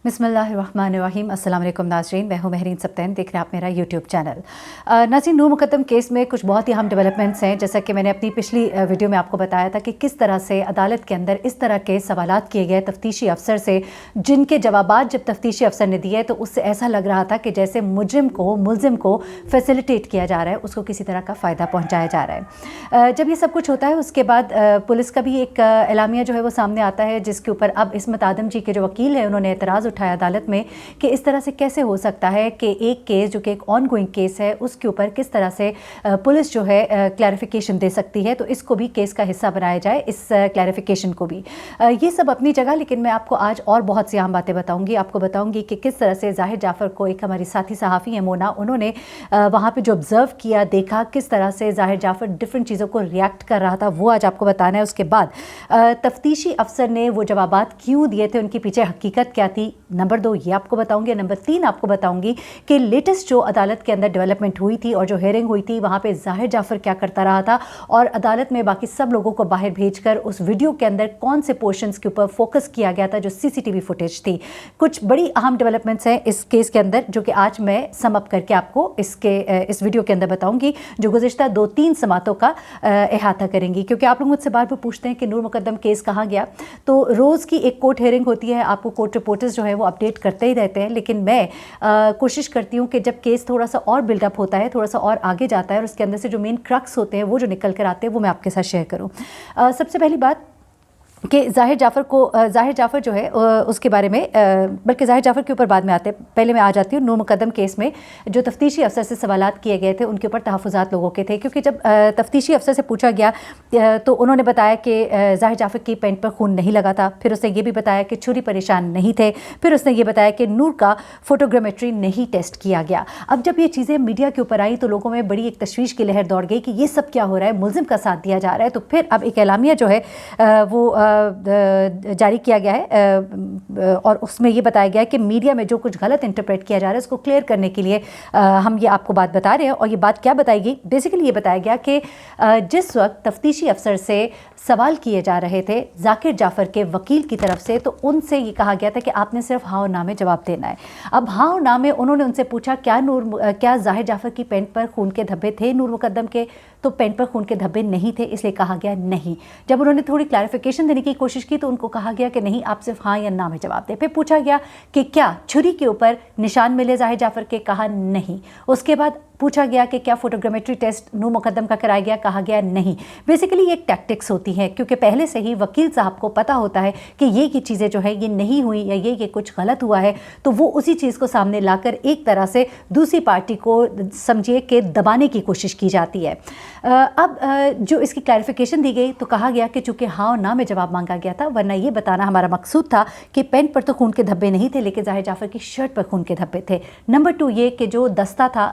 बिस्मिल्लाहिर्रहमानिर्रहीम। अस्सलाम वालेकुम नाज़रीन, मैं हूं महरीन सब्तैन, देख रहे हैं आप मेरा यूट्यूब चैनल। नाज़रीन, नूर मुक़द्दम केस में कुछ बहुत ही अहम डेवलपमेंट्स हैं। जैसा कि मैंने अपनी पिछली वीडियो में आपको बताया था कि किस तरह से अदालत के अंदर इस तरह के सवालात किए गए तफ्तीशी अफसर से, जिनके जवाबात जब तफ्तीशी अफसर ने दिए तो उससे ऐसा लग रहा था कि जैसे मुलजिम को फैसिलिटेट किया जा रहा है, उसको किसी तरह का फ़ायदा पहुँचाया जा रहा है। जब ये सब कुछ होता है उसके बाद पुलिस का भी एक एलामिया जो है वो सामने आता है, जिसके ऊपर अब इस्मत आदम जी के जो वकील हैं उन्होंने एतराज़ उठाया अदालत में कि इस तरह से कैसे हो सकता है कि एक केस जो कि एक ऑन गोइंग केस है उसके ऊपर किस तरह से पुलिस जो है क्लैरिफिकेशन दे सकती है, तो इसको भी केस का हिस्सा बनाया जाए, इस क्लैरिफिकेशन को भी। ये सब अपनी जगह, लेकिन मैं आपको आज और बहुत सी अहम बातें बताऊंगी। आपको बताऊंगी कि किस तरह से ज़ाहिर जाफ़र को, एक हमारी साथी सहाफ़ी है मोना, उन्होंने वहाँ पर जो ऑब्ज़र्व किया, देखा किस तरह से ज़ाहिर जाफ़र डिफरेंट चीज़ों को रिएक्ट कर रहा था, वो आज आपको बताना है। उसके बाद तफ्तीशी अफसर ने वो जवाबात क्यों दिए थे, उनके पीछे हकीकत क्या थी, नंबर 2 ये आपको बताऊंगी। नंबर 3 आपको बताऊंगी कि लेटेस्ट जो अदालत के अंदर डेवलपमेंट हुई थी और जो हेयरिंग हुई थी वहाँ पे ज़ाहिर जाफ़र क्या करता रहा था, और अदालत में बाकी सब लोगों को बाहर भेजकर उस वीडियो के अंदर कौन से पोर्शंस के ऊपर फोकस किया गया था, जो सीसीटीवी फुटेज थी। कुछ बड़ी अहम डेवलपमेंट्स हैं इस केस के अंदर जो कि आज मैं सम अप करके आपको इस वीडियो के अंदर बताऊँगी, जो गुज़िश्ता 2-3 समातों का अहाता करेंगी। क्योंकि आप लोग मुझसे बार बार पूछते हैं कि नूर मुक़द्दम केस कहाँ गया, तो रोज़ की एक कोर्ट हेयरिंग होती है, आपको कोर्ट रिपोर्टर्स जो है वो अपडेट करते ही रहते हैं, लेकिन मैं कोशिश करती हूँ कि जब केस थोड़ा सा और बिल्डअप होता है, थोड़ा सा और आगे जाता है और उसके अंदर से जो मेन क्रक्स होते हैं वो जो निकल कर आते हैं वो मैं आपके साथ शेयर करूँ। सबसे पहली बात कि ज़ाहिर जाफ़र जो है उसके बारे में, बल्कि ज़ाहिर जाफ़र के ऊपर बाद में आते हैं, पहले मैं आ जाती हूँ। नूर मुक़द्दम केस में जो तफ्तीशी अफसर से सवालात किए गए थे उनके ऊपर तहफ़्फ़ुज़ात लोगों के थे, क्योंकि जब तफ्तीशी अफसर से पूछा गया तो उन्होंने बताया कि ज़ाहिर जाफ़र की पैंट पर खून नहीं लगा था। फिर उसने ये भी बताया कि छुरी परेशान नहीं थे। फिर उसने ये बताया कि नूर का फोटोग्रामेट्री नहीं टेस्ट किया गया। अब जब ये चीज़ें मीडिया के ऊपर आई तो लोगों में बड़ी एक तशवीश की लहर दौड़ गई कि ये सब क्या हो रहा है, मुलजिम का साथ दिया जा रहा है। तो फिर अब एक एलामिया जो है वो जारी किया गया है और उसमें ये बताया गया है कि मीडिया में जो कुछ गलत इंटरप्रेट किया जा रहा है उसको क्लियर करने के लिए हम ये आपको बात बता रहे हैं। और ये बात क्या बताई गई, बेसिकली ये बताया गया कि जिस वक्त तफ्तीशी अफसर से सवाल किए जा रहे थे ज़ाकिर जाफ़र के वकील की तरफ से, तो उनसे ये कहा गया था कि आपने सिर्फ हाँ और ना में जवाब देना है। अब हाँ और ना में उन्होंने उनसे पूछा क्या ज़ाहिर जाफ़र की पैंट पर खून के धब्बे थे नूर मुक़द्दम के, तो पैंट पर खून के धब्बे नहीं थे, इसलिए कहा गया नहीं। जब उन्होंने थोड़ी क्लैरिफिकेशन देने की कोशिश की तो उनको कहा गया कि नहीं, आप सिर्फ हाँ या ना में जवाब दें। फिर पूछा गया कि क्या छुरी के ऊपर निशान मिले ज़ाहिर जाफ़र के, कहा नहीं। उसके बाद पूछा गया कि क्या फोटोग्रामेट्री टेस्ट नूर मुक़द्दम का कराया गया, कहा गया नहीं। बेसिकली ये एक टैक्टिक्स होती हैं, क्योंकि पहले से ही वकील साहब को पता होता है कि ये चीज़ें जो है ये नहीं हुई या ये कुछ गलत हुआ है, तो वो उसी चीज़ को सामने लाकर एक तरह से दूसरी पार्टी को समझिए कि दबाने की कोशिश की जाती है। अब जो इसकी क्लैरिफिकेशन दी गई तो कहा गया कि चूँकि हाँ और ना में जवाब मांगा गया था, वरना ये बताना हमारा मकसूद था कि पैंट पर तो खून के धब्बे नहीं थे, लेकिन ज़ाहिर जाफ़र की शर्ट पर खून के धब्बे थे। नंबर 2 ये कि जो दस्ता था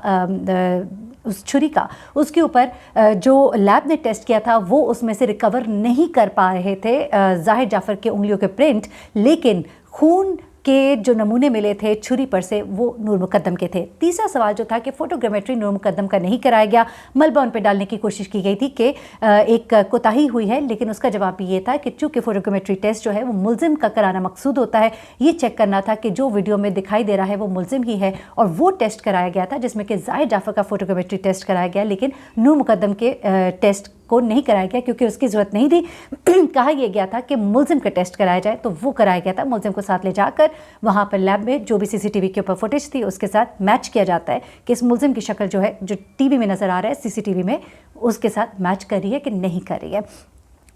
उस छुरी का, उसके ऊपर जो लैब ने टेस्ट किया था वो उसमें से रिकवर नहीं कर पा रहे थे ज़ाहिर जाफ़र के उंगलियों के प्रिंट, लेकिन खून के जो नमूने मिले थे छुरी पर से वो नूर मुक़द्दम के थे। तीसरा सवाल जो था कि फोटोग्रामेट्री नूर मुक़द्दम का नहीं कराया गया, मलबा उन पर डालने की कोशिश की गई थी कि एक कोताही हुई है, लेकिन उसका जवाब भी ये था कि चूँकि फोटोग्रामेट्री टेस्ट जो है वो मुलजिम का कराना मकसूद होता है, ये चेक करना था कि जो वीडियो में दिखाई दे रहा है वो मुलजिम ही है, और वो टेस्ट कराया गया था जिसमें कि ज़ाहिर जाफ़र का फोटोग्रामेट्री टेस्ट कराया गया, लेकिन नूर मुक़द्दम के टेस्ट को नहीं कराया गया क्योंकि उसकी ज़रूरत नहीं थी। कहा यह गया था कि मुलजिम का टेस्ट कराया जाए, तो वो कराया गया था। मुलजिम को साथ ले जाकर वहाँ पर लैब में जो भी सीसीटीवी के ऊपर फुटेज थी उसके साथ मैच किया जाता है कि इस मुलजिम की शक्ल जो है, जो टीवी में नज़र आ रहा है सीसीटीवी में, उसके साथ मैच कर रही है कि नहीं कर रही है।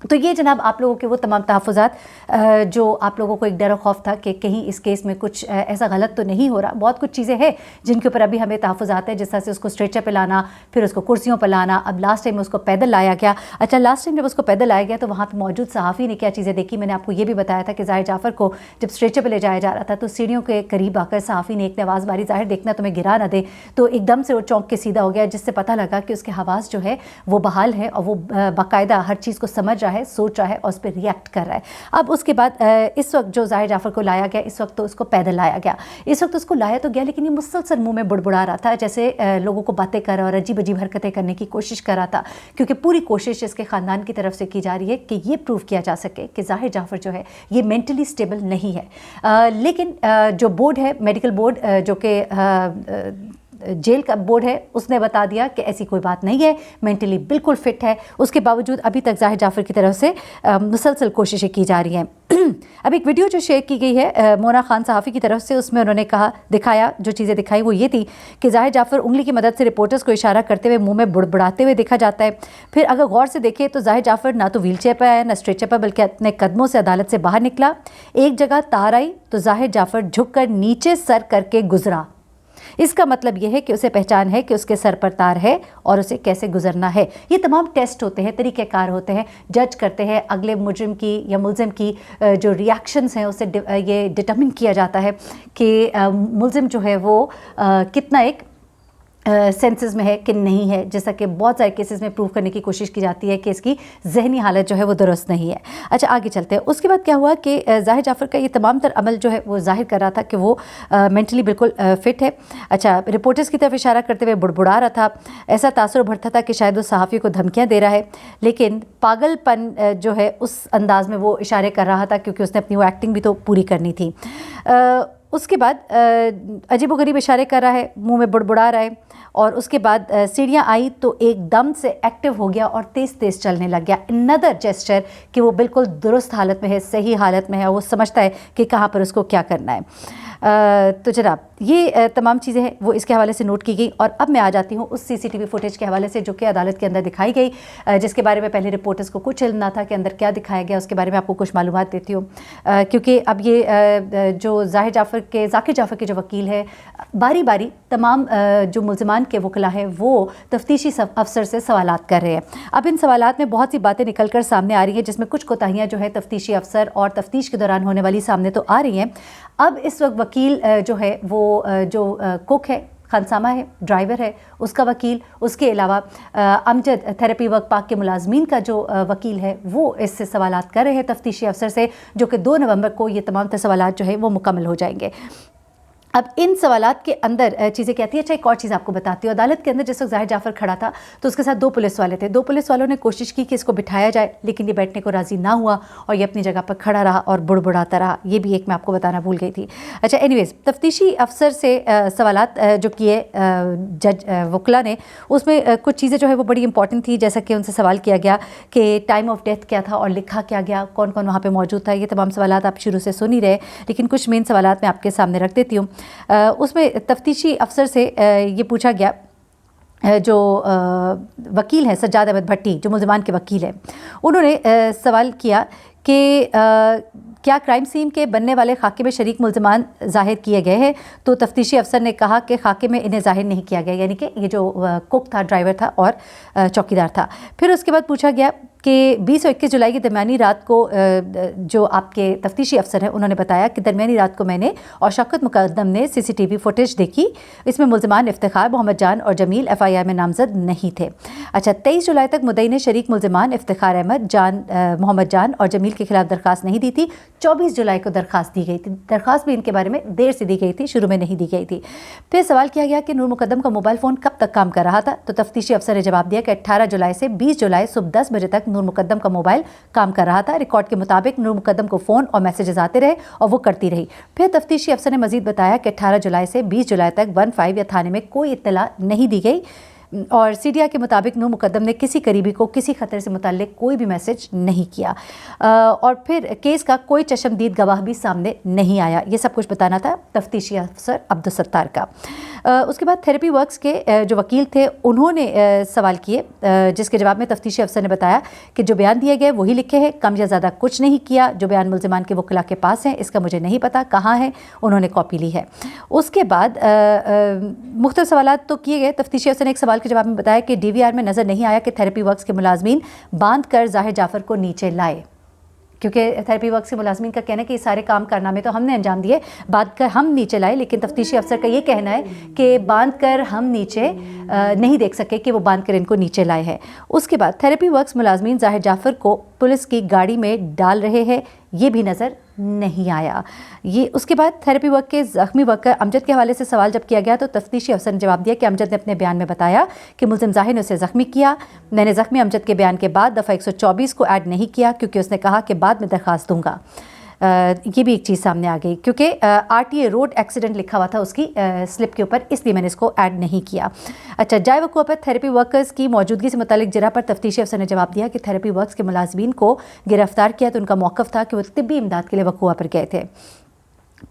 तो ये जनाब आप लोगों के वो तमाम तहफ़्फ़ुज़ात जो आप लोगों को एक डर और खौफ था कि कहीं इस केस में कुछ ऐसा गलत तो नहीं हो रहा। बहुत कुछ चीज़ें हैं जिनके ऊपर अभी हमें तहफ़्फ़ुज़ात है, जिस तरह से उसको स्ट्रेचर पे लाना, फिर उसको कुर्सियों पर लाना। अब लास्ट टाइम उसको पैदल लाया गया। अच्छा, लास्ट टाइम जब उसको पैदल लाया गया तो वहाँ पर मौजूद सहाफ़ी ने क्या चीज़ें देखी, मैंने आपको ये भी बताया था कि ज़ाहिर जाफ़र को जब स्ट्रेचर पर ले जाया जा रहा था तो सीढ़ियों के करीब आकर सहाफ़ी ने एक आवाज़ मारी, ज़ाहिर देखना तुम्हें गिरा ना दे, तो एकदम से वो चौंक के सीधा हो गया, जिससे पता लगा कि उसके हवास जो है वो बहाल है और वो बाकायदा हर चीज़ को समझ रहा है, सोच रहा है और उस पर रिएक्ट कर रहा है। अब उसके बाद इस वक्त जो ज़ाहिर जाफ़र को लाया गया, इस वक्त तो उसको पैदल लाया गया, इस वक्त उसको लाया तो गया, लेकिन ये मुसलसल मुंह में बुड़बुड़ा रहा था, जैसे लोगों को बातें कर रहा और अजीब अजीब हरकतें करने की कोशिश कर रहा था, क्योंकि पूरी कोशिश इसके ख़ानदान की तरफ से की जा रही है कि ये प्रूव किया जा सके कि ज़ाहिर जाफ़र जो है ये मेंटली स्टेबल नहीं है। लेकिन जो बोर्ड है, मेडिकल बोर्ड, जो कि जेल का बोर्ड है, उसने बता दिया कि ऐसी कोई बात नहीं है, मेंटली बिल्कुल फिट है। उसके बावजूद अभी तक ज़ाहिर जाफ़र की तरफ से मुसलसल कोशिशें की जा रही हैं। अब एक वीडियो जो शेयर की गई है मोना खान सहाफ़ी की तरफ से, उसमें उन्होंने दिखाया, जो चीज़ें दिखाई वो ये थी कि ज़ाहिर जाफ़र उंगली की मदद से रिपोर्टर्स को इशारा करते हुए मुंह में बुड़बुड़ाते हुए देखा जाता है। फिर अगर गौर से देखें तो ज़ाहिर जाफ़र ना तो व्हील चेयर पर आया, ना स्ट्रेचर पर, बल्कि अपने कदमों से अदालत से बाहर निकला। एक जगह तार आई तो ज़ाहिर जाफ़र झुककर नीचे सर करके गुजरा। इसका मतलब यह है कि उसे पहचान है कि उसके सर पर तार है और उसे कैसे गुजरना है। ये तमाम टेस्ट होते हैं, तरीक़ेकार होते हैं, जज करते हैं अगले मुजरिम की या मुलजिम की जो रिएक्शंस हैं उससे ये डिटरमिन किया जाता है कि मुलजिम जो है वो कितना एक सेंसेस में है कि नहीं है, जैसा कि बहुत सारे केसेस में प्रूव करने की कोशिश की जाती है कि इसकी जहनी हालत जो है वो दुरुस्त नहीं है। अच्छा, आगे चलते हैं। उसके बाद क्या हुआ कि ज़ाहिर जाफ़र का ये तमाम तर अमल जो है वो ज़ाहिर कर रहा था कि वो मेंटली बिल्कुल फ़िट है। अच्छा, रिपोर्टर्स की तरफ इशारा करते हुए बुड़बुड़ा रहा था, ऐसा तासुर भरता था कि शायद वो सहाफ़ी को धमकियाँ दे रहा है, लेकिन पागलपन जो है उस अंदाज़ में वो इशारे कर रहा था क्योंकि उसने अपनी वो एक्टिंग भी तो पूरी करनी थी। उसके बाद अजीबोगरीब इशारे कर रहा है, मुंह में बुड़बुड़ा रहा है, और उसके बाद सीढ़ियाँ आई तो एकदम से एक्टिव हो गया और तेज़ तेज़ चलने लग गया। अनदर जेस्चर कि वो बिल्कुल दुरुस्त हालत में है, सही हालत में है, वो समझता है कि कहाँ पर उसको क्या करना है। तो जनाब ये तमाम चीज़ें हैं वो इसके हवाले से नोट की गई। और अब मैं आ जाती हूँ उस सीसीटीवी फुटेज के हवाले से जो कि अदालत के अंदर दिखाई गई, जिसके बारे में पहले रिपोर्टर्स को कुछ इल्म ना था कि अंदर क्या दिखाया गया। उसके बारे में आपको कुछ मालूमात देती हूँ, क्योंकि अब ये जो ज़ाकिर जाफ़र के जो वकील है, बारी बारी तमाम जो मुल्ज़िमान के वकला हैं वो तफ्तीशी अफसर से सवालात कर रहे हैं। अब इन सवालात में बहुत सी बातें निकल कर सामने आ रही हैं, जिसमें कुछ कोताहियाँ जो है तफ्तीशी अफसर और तफ्तीश के दौरान होने वाली सामने तो आ रही हैं। अब इस वक्त वकील जो है वो जो कुक है, खानसामा है, ड्राइवर है, उसका वकील, उसके अलावा अमजद थेरेपी वर्क पार्क के मुलाजमीन का जो वकील है वो इससे सवालात कर रहे हैं तफ्तीशी अफसर से, जो कि 2 नवंबर को ये तमाम सवालात जो है वो मुकम्मल हो जाएंगे। अब इन सवालात के अंदर चीज़ें कहती है। अच्छा, एक और चीज़ आपको बताती हूँ। अदालत के अंदर जिस वक्त ज़ाहिर जाफ़र खड़ा था तो उसके साथ 2 पुलिस वाले थे। 2 पुलिस वालों ने कोशिश की कि इसको बिठाया जाए, लेकिन ये बैठने को राज़ी ना हुआ और ये अपनी जगह पर खड़ा रहा और बुड़बुड़ाता रहा। ये भी एक मैं आपको बताना भूल गई थी। अच्छा, एनीवेज़, तफ्तीशी अफसर से सवालात जो किए जज वकला ने, उसमें कुछ चीज़ें जो है वो बड़ी इंपॉर्टेंट थी। जैसा कि उनसे सवाल किया गया कि टाइम ऑफ डेथ क्या था और लिखा क्या गया, कौन कौन वहाँ पर मौजूद था। ये तमाम सवालात आप शुरू से सुन ही रहे, लेकिन कुछ मेन सवालात मैं आपके सामने रख देती हूँ। उसमें तफ्तीशी अफसर से ये पूछा गया, जो वकील हैं सज्जाद अहमद भट्टी, जो मुल्ज़िमान के वकील हैं, उन्होंने सवाल किया कि क्या क्राइम सीन के बनने वाले खाके में शरीक मुल्ज़िमान ज़ाहिर किए गए हैं। तो तफ्तीशी अफसर ने कहा कि खाके में इन्हें ज़ाहिर नहीं किया गया, यानी कि ये जो कुक था, ड्राइवर था और चौकीदार था। फिर उसके बाद पूछा गया कि 20 और 21 जुलाई की दरमियानी रात को जो आपके तफ्तीशी अफसर हैं उन्होंने बताया कि दरमियानी रात को मैंने और शौकत मुकद्दम ने सीसीटीवी फुटेज देखी, इसमें मुल्ज़िमान इफ्तिखार, मोहम्मद जान और जमील FIR में नामजद नहीं थे। अच्छा, 23 जुलाई तक मुद्दई ने शरीक मुल्ज़िमान इफ्तिखार अहमद, मोहम्मद जान और जमील के खिलाफ दरख्वास्त नहीं दी थी। 24 जुलाई को दरख्वास्त दी गई थी। दरख्वास्त भी इनके बारे में देर से दी गई थी, शुरू में नहीं दी गई थी। फिर सवाल किया गया कि नूर मुकद्दम का मोबाइल फ़ोन कब तक काम कर रहा था। तो तफ्तीशी अफसर ने जवाब दिया कि 18 जुलाई से 20 जुलाई सुबह 10 बजे तक नूर मुकद्दम का मोबाइल काम कर रहा था। रिकॉर्ड के मुताबिक नूर मुकद्दम को फ़ोन और मैसेजेस आते रहे और वो करती रही। फिर तफ्तीशी अफसर ने मजीद बताया कि 18 जुलाई से 20 जुलाई तक 15 या थाने में कोई इत्तला नहीं दी गई और CDI के मुताबिक नूर मुकद्दम ने किसी करीबी को किसी खतरे से मुताल्लिक कोई भी मैसेज नहीं किया। और फिर केस का कोई चश्मदीद गवाह भी सामने नहीं आया। ये सब कुछ बताना था तफ्तीशी अफसर अब्दुल सत्तार का। उसके बाद थेरेपी वर्क्स के जो वकील थे उन्होंने सवाल किए, जिसके जवाब में तफ्तीशी अफसर ने बताया कि जो बयान दिए गए वही लिखे हैं, कम या ज़्यादा कुछ नहीं किया। जो बयान मुल्ज़िमान के वकला के पास है इसका मुझे नहीं पता कहाँ है, उन्होंने कॉपी ली है। उसके बाद मुख्तलिफ सवालात तो किए गए। तफ्तीशी अफसर ने एक सवाल के जवाब में बताया कि DVR में नज़र नहीं आया कि थेरेपी वर्क्स के मुलाजमीन बांध कर ज़ाहिर जाफ़र को नीचे लाए, کیونکہ تھراپی ورکس کے ملازمین کا کہنا ہے کہ یہ سارے کام کارنامے تو ہم نے انجام دیے، باندھ کر ہم نیچے لائے، لیکن تفتیشی افسر کا یہ کہنا ہے کہ باندھ کر ہم نیچے نہیں دیکھ سکے کہ وہ باندھ کر ان کو نیچے لائے ہیں۔ اس کے بعد تھراپی ورکس ملازمین ظاہر جعفر کو پولیس کی گاڑی میں ڈال رہے ہیں، یہ بھی نظر نہیں آیا۔ یہ اس کے بعد تھراپی ورک کے زخمی ورکر امجد کے حوالے سے سوال جب کیا گیا تو تفتیشی افسر نے جواب دیا کہ امجد نے اپنے بیان میں بتایا کہ ملزم ظاہر نے اسے زخمی کیا، میں نے زخمی امجد کے بیان کے بعد دفعہ 124 کو ایڈ نہیں کیا کیونکہ اس نے کہا کہ بعد میں درخواست دوں گا۔ یہ بھی ایک چیز سامنے آ گئی کیونکہ RTA روڈ ایکسیڈنٹ لکھا ہوا تھا اس کی سلپ کے اوپر، اس لیے میں نے اس کو ایڈ نہیں کیا۔ اچھا، جائے وقوع پر تھراپی ورکرز کی موجودگی سے متعلق جرح پر تفتیشی افسر نے جواب دیا کہ تھراپی ورکس کے ملازمین کو گرفتار کیا تو ان کا موقف تھا کہ وہ طبی امداد کے لیے وقوع پر گئے تھے۔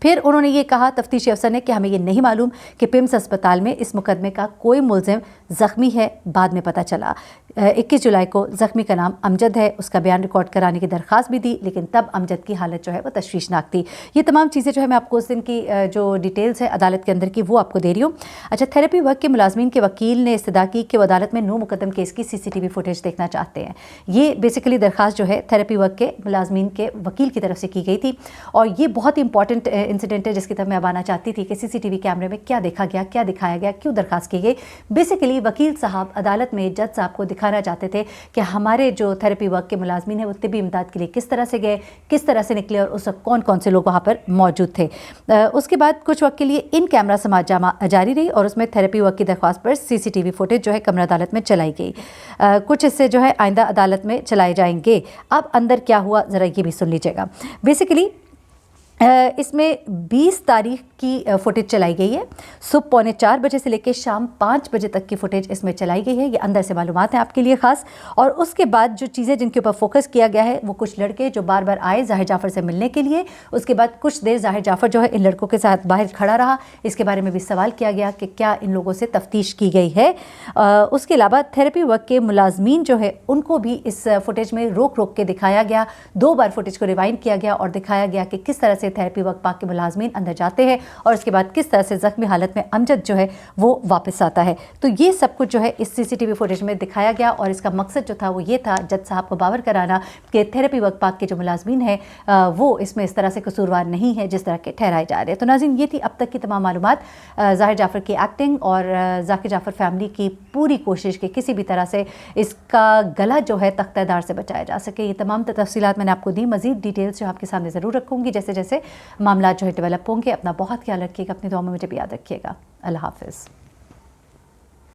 پھر انہوں نے یہ کہا تفتیشی افسر نے کہ ہمیں یہ نہیں معلوم کہ پمس اسپتال میں اس مقدمے کا کوئی ملزم زخمی ہے، بعد میں پتہ چلا 21 جولائی کو زخمی کا نام امجد ہے، اس کا بیان ریکارڈ کرانے کی درخواست بھی دی، لیکن تب امجد کی حالت جو ہے وہ تشویشناک تھی۔ یہ تمام چیزیں جو ہے میں آپ کو اس دن کی جو ڈیٹیلز ہے عدالت کے اندر کی وہ آپ کو دے رہی ہوں۔ اچھا، تھراپی ورک کے ملازمین کے وکیل نے استدعا کی کہ وہ عدالت میں نو مقدم کیس کی CCTV فوٹیج دیکھنا چاہتے ہیں۔ یہ بیسیکلی درخواست جو ہے تھراپی ورک کے ملازمین کے وکیل کی طرف سے کی گئی تھی، اور یہ بہت ہی امپورٹنٹ انسیڈنٹ ہے جس کی طرف میں اب آنا چاہتی تھی کہ CCTV کیمرے میں کیا دیکھا گیا، کیا دکھایا گیا، کیوں درخواست کی گئی۔ بیسیکلی وکیل صاحب عدالت میں جج صاحب کو دکھانا چاہتے تھے کہ ہمارے جو تھراپی ورک کے ملازمین ہیں وہ طبی امداد کے لیے کس طرح سے گئے، کس طرح سے نکلے، اور اس وقت کون کون سے لوگ وہاں پر موجود تھے۔ اس کے بعد کچھ وقت کے لیے ان کیمرہ سماعت جاری رہی اور اس میں تھراپی ورک کی درخواست پر CCTV فوٹیج جو ہے کمرہ عدالت میں چلائی گئی۔ کچھ حصے جو ہے آئندہ عدالت میں چلائے جائیں گے۔ اب اندر کیا ہوا ذرا یہ بھی سن لیجیے گا۔ بیسیکلی اس میں 20 تاریخ کی فوٹیج چلائی گئی ہے، صبح 3:45 بجے سے لے کے شام 5 بجے تک کی فوٹیج اس میں چلائی گئی ہے۔ یہ اندر سے معلومات ہیں آپ کے لیے خاص۔ اور اس کے بعد جو چیزیں جن کے اوپر فوکس کیا گیا ہے وہ کچھ لڑکے جو بار بار آئے ظاہر جعفر سے ملنے کے لیے، اس کے بعد کچھ دیر ظاہر جعفر جو ہے ان لڑکوں کے ساتھ باہر کھڑا رہا، اس کے بارے میں بھی سوال کیا گیا کہ کیا ان لوگوں سے تفتیش کی گئی ہے۔ اس کے علاوہ تھراپی ورک کے ملازمین جو ہے ان کو بھی اس فوٹیج میں روک روک کے دکھایا گیا، 2 بار فوٹیج کو ریوائنڈ کیا گیا اور دکھایا گیا کہ کس طرح سے تھراپی ورک پاک کے ملازمین اندر جاتے ہیں اور اس کے بعد کس طرح سے زخمی حالت میں امجد جو ہے وہ واپس آتا ہے۔ تو یہ سب کچھ جو ہے اس CCTV فوٹیج میں دکھایا گیا، اور اس کا مقصد جو تھا وہ یہ تھا جج صاحب کو باور کرانا کہ تھراپی ورک پاک کے جو ملازمین ہیں وہ اس میں اس طرح سے قصوروار نہیں ہے جس طرح کے ٹھہرائے جا رہے ہیں۔ تو ناظرین، یہ تھی اب تک کی تمام معلومات۔ ظاہر جعفر کی ایکٹنگ اور ذاکر جعفر فیملی کی پوری کوشش کہ کسی بھی طرح سے اس کا گلا جو ہے تختہ دار سے بچایا جا سکے، یہ تمام تفصیلات میں نے آپ کو دی۔ مزید ڈیٹیلز جو آپ کے سامنے ضرور رکھوں گی جیسے جیسے معاملات جو ہے ڈیولپ ہوں گے۔ اپنا بہت خیال رکھیے گا، اپنی دعاؤں میں مجھے بھی یاد رکھیے گا۔ اللہ حافظ۔